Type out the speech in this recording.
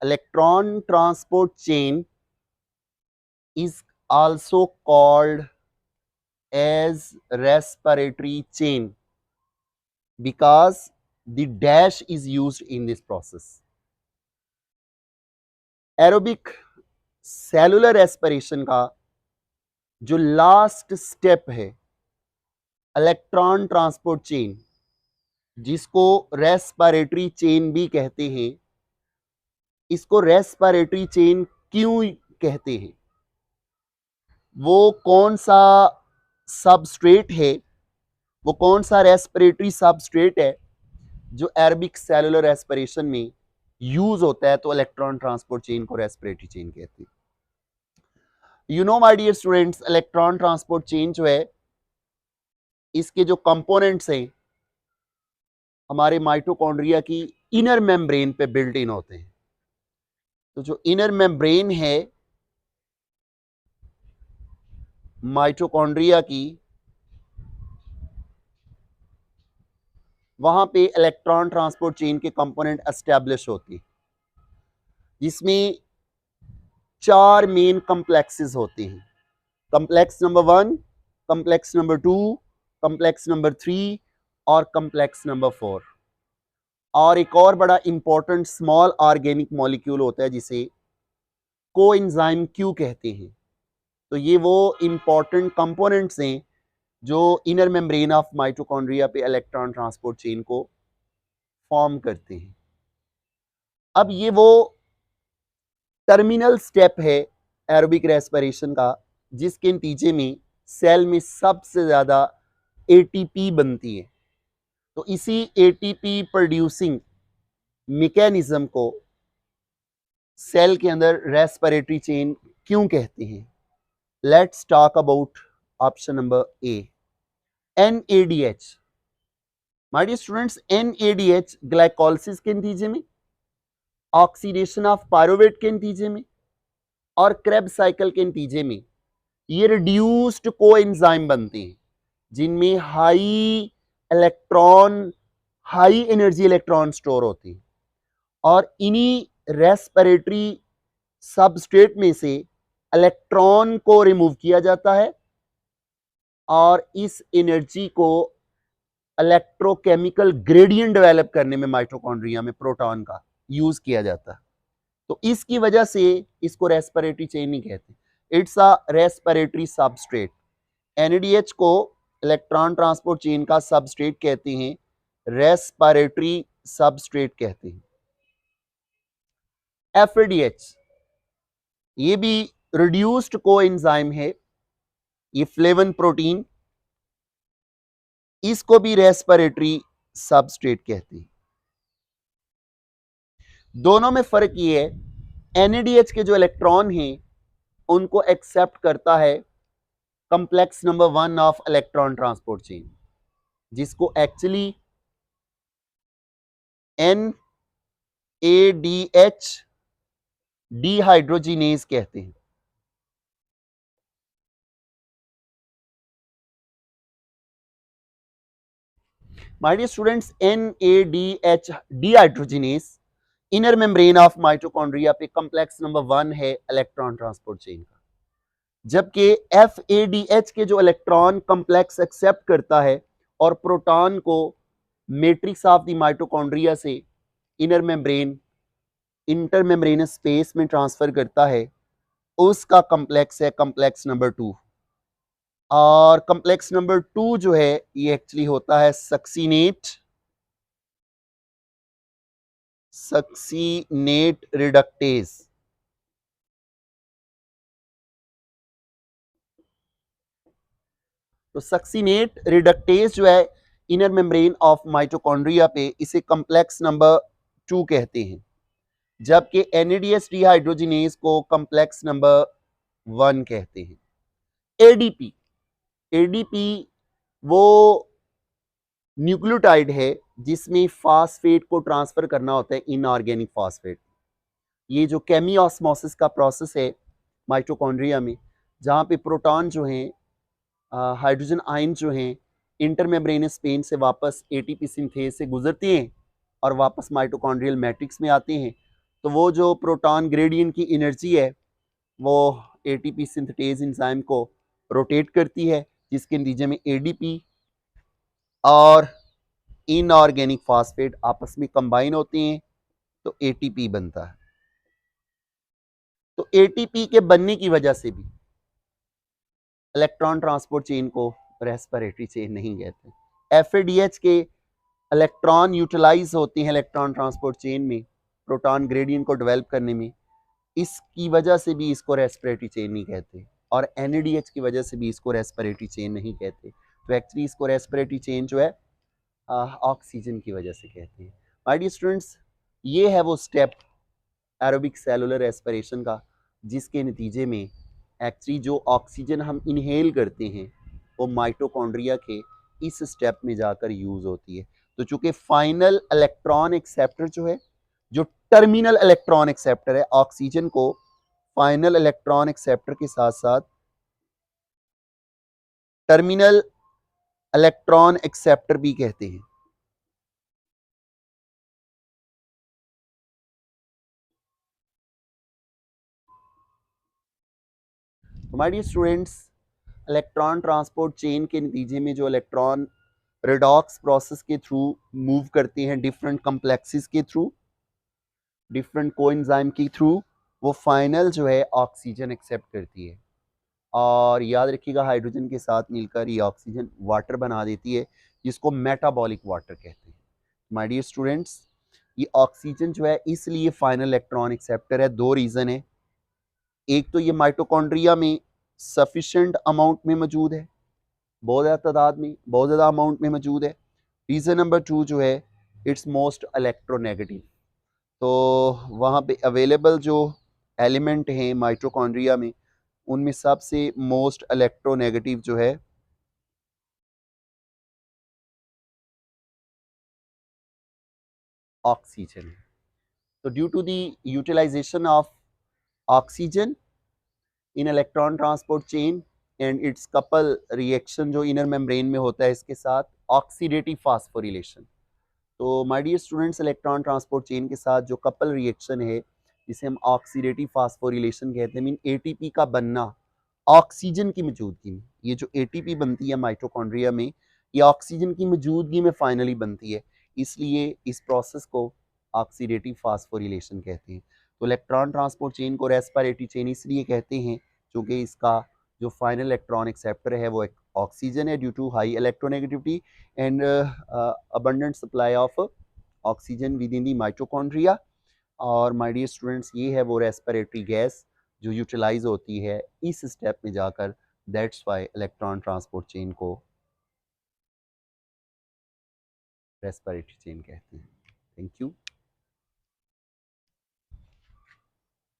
electron transport chain is also called as respiratory chain because the dash is used in this process. Aerobic cellular respiration का जो last step है electron transport chain, जिसको respiratory chain भी कहते हैं, इसको respiratory chain क्यों कहते हैं? वो कौन सा सबस्ट्रेट है, वो कौन सा रेस्पिरेटरी सबस्ट्रेट है जो एरोबिक सेलुलर रेस्पिरेशन में यूज होता है, तो इलेक्ट्रॉन ट्रांसपोर्ट चेन को रेस्पिरेटरी चेन कहते हैं। You know my dear students, electron transport chain जो है, इसके जो कंपोनेंट्स हैं हमारे माइटोकॉन्ड्रिया की इनर मेम्ब्रेन पे बिल्ट इन होते हैं। तो जो इनर मेम्ब्रेन है माइटोकॉन्ड्रिया की, वहां पे इलेक्ट्रॉन ट्रांसपोर्ट चेन के कंपोनेंट एस्टैब्लिश होती है, जिसमें 4 मेन कॉम्प्लेक्सेस होते हैं। Complex number 1, complex number 2, complex number 3 और कॉम्प्लेक्स नंबर 4। और एक और बड़ा इंपॉर्टेंट स्मॉल ऑर्गेनिक मॉलिक्यूल होता है जिसे कोएंजाइम क्यू कहते हैं। तो ये वो इंपॉर्टेंट कंपोनेंट्स हैं जो इनर मेम्ब्रेन ऑफ माइटोकॉन्ड्रिया पे इलेक्ट्रॉन ट्रांसपोर्ट चेन को फॉर्म करते हैं। अब ये वो टर्मिनल स्टेप है एरोबिक रेस्पिरेशन का, जिसके नतीजे में सेल में सबसे ज्यादा एटीपी बनती है। तो इसी एटीपी प्रोड्यूसिंग मैकेनिज्म को सेल के अंदर रेस्पिरेटरी चेन क्यों कहते हैं? Let's talk about option number A, NADH। My dear students, NADH glycolysis के नतीजे में, ऑक्सीडेशन ऑफ पायरुवेट के नतीजे में और क्रेब्स साइकिल के नतीजे में ये रिड्यूस्ड कोएंजाइम बनते हैं, जिनमें हाई एनर्जी इलेक्ट्रॉन स्टोर होते हैं। और इन्हीं रेस्पिरेटरी सबस्ट्रेट में से इलेक्ट्रॉन को रिमूव किया जाता है और इस एनर्जी को इलेक्ट्रोकेमिकल ग्रेडियंट डेवलप करने में माइटोकॉन्ड्रिया में प्रोटॉन का यूज किया जाता है। तो इसकी वजह से इसको रेस्पिरेटरी चेन नहीं कहते, it's a respiratory substrate. NADH को इलेक्ट्रॉन ट्रांसपोर्ट चेन का सबस्ट्रेट कहते हैं, रेस्पिरेटरी सबस्ट्रेट कहते हैं। FADH ये भी रिड्यूस्ड कोएंजाइम है, ये फ्लेवन प्रोटीन, इसको भी रेस्पिरेटरी सबस्ट्रेट कहते हैं। दोनों में फर्क ये है, NADH के जो इलेक्ट्रॉन हैं उनको एक्सेप्ट करता है complex number 1 of electron transport chain, जिसको एक्चुअली NADH डिहाइड्रोजिनेज कहते हैं। My dear students, NADH dehydrogenase inner membrane of mitochondria पे कॉम्प्लेक्स नंबर 1 है इलेक्ट्रॉन ट्रांसपोर्ट चेन का, जबकि FADH के जो इलेक्ट्रॉन कॉम्प्लेक्स एक्सेप्ट करता है और प्रोटॉन को मैट्रिक्स ऑफ द माइटोकॉन्ड्रिया से inner membrane inter membranes space में ट्रांसफर करता है, उसका कॉम्प्लेक्स है कॉम्प्लेक्स नंबर 2। और कॉम्प्लेक्स नंबर 2 जो है ये एक्चुअली होता है सक्सीनेट रिडक्टेज। तो सक्सीनेट रिडक्टेज जो है इनर मेम्ब्रेन ऑफ माइटोकॉन्ड्रिया पे, इसे कॉम्प्लेक्स नंबर 2 कहते हैं, जबकि NADH डिहाइड्रोजिनेज को कॉम्प्लेक्स नंबर 1 कहते हैं। ADP वो न्यूक्लियोटाइड है जिसमें फास्फेट को ट्रांसफर करना होता है, इनऑर्गेनिक फास्फेट। ये जो केमी ऑस्मोसिस का प्रोसेस है माइटोकॉन्ड्रिया में, जहाँ पे प्रोटॉन जो हैं, हाइड्रोजन आयन जो हैं, इंटरमेम्ब्रेनस स्पेस से वापस ATP सिंथेज से गुजरते हैं और वापस माइटोकॉन्ड्रियल मैट्रिक्स में आते हैं तो वो जो प्रोटॉन ग्रेडियंट की एनर्जी है वो एटीपी सिंथेटेज एंजाइम को रोटेट करती है, जिसके नतीजे में एडीपी और इनऑर्गेनिक फास्फेट आपस में कंबाइन होते हैं तो एटीपी बनता है। तो एटीपी के बनने की वजह से भी इलेक्ट्रॉन ट्रांसपोर्ट चेन को रेस्पिरेटरी चेन नहीं कहते। एफएडीएच के इलेक्ट्रॉन यूटिलाइज होते हैं इलेक्ट्रॉन ट्रांसपोर्ट चेन में प्रोटॉन ग्रेडियंट को डेवलप करने में, इसकी वजह से भी इसको रेस्पिरेटरी चेन नहीं कहते, और एनएडीएच की वजह से भी इसको रेस्पिरेटरी चेन नहीं कहते। तो एक्चुअली इसको रेस्पिरेटरी चेन जो है ऑक्सीजन की वजह से कहते हैं। माय डियर स्टूडेंट्स, ये है वो स्टेप एरोबिक सेलुलर रेस्पिरेशन का, जिसके नतीजे में एक्चुअली जो ऑक्सीजन हम इनहेल करते हैं वो माइटोकॉन्ड्रिया के इस स्टेप में जाकर यूज होती है। तो चूंकि फाइनल इलेक्ट्रॉन एक्सेप्टर जो है, जो टर्मिनल इलेक्ट्रॉन एक्सेप्टर है, ऑक्सीजन को फाइनल इलेक्ट्रॉन एक्सेप्टर के साथ साथ टर्मिनल इलेक्ट्रॉन एक्सेप्टर भी कहते हैं। तो my dear students, electron transport chain के नतीजे में जो इलेक्ट्रॉन रेडॉक्स प्रोसेस के थ्रू मूव करते हैं डिफरेंट कम्प्लेक्सेस के थ्रू, डिफरेंट कोएंजाइम के थ्रू, वो फाइनल जो है ऑक्सीजन एक्सेप्ट करती है, और याद रखिएगा हाइड्रोजन के साथ मिलकर ये ऑक्सीजन वाटर बना देती है, जिसको मेटाबॉलिक वाटर कहते हैं। माय डियर स्टूडेंट्स, ये ऑक्सीजन जो है इसलिए फाइनल इलेक्ट्रॉन एक्सेप्टर है, दो रीज़न है। एक तो ये माइटोकॉन्ड्रिया में सफिशेंट अमाउंट में मौजूद है, बहुत ज़्यादा तादाद में, बहुत ज़्यादा अमाउंट में मौजूद है। रीज़न नंबर टू जो है, इट्स मोस्ट इलेक्ट्रोनेगेटिव। तो वहाँ पे अवेलेबल जो एलिमेंट हैं माइटोकॉन्ड्रिया में, उनमें सबसे मोस्ट इलेक्ट्रोनेगेटिव जो है ऑक्सीजन है। तो due to the utilisation of oxygen in electron transport chain and its couple reaction जो इनर मेम्ब्रेन में होता है इसके साथ ऑक्सीडेटिव फास्फोरिलेशन। तो my dear students, electron transport chain के साथ जो कपल रिएक्शन है जिसे हम ऑक्सीडेटिव फास्फोरिलेशन कहते हैं, मीन एटीपी का बनना ऑक्सीजन की मौजूदगी में, ये जो एटीपी बनती है माइटोकॉन्ड्रिया में, ये ऑक्सीजन की मौजूदगी में फाइनली बनती है, इसलिए इस प्रोसेस को ऑक्सीडेटिव फास्फोरिलेशन कहते हैं। तो इलेक्ट्रॉन ट्रांसपोर्ट चेन को रेस्पिरेटरी चेन इसलिए कहते हैं क्योंकि इसका जो फाइनल इलेक्ट्रॉन एक्सेप्टर है वो एक ऑक्सीजन है, due to high electronegativity and abundant supply of oxygen within the mitochondria. और माय डियर स्टूडेंट्स, ये है वो रेस्पिरेटरी गैस जो यूटिलाइज होती है इस स्टेप में जाकर, that's why electron transport chain को रेस्पिरेटरी चेन कहते हैं। Thank you.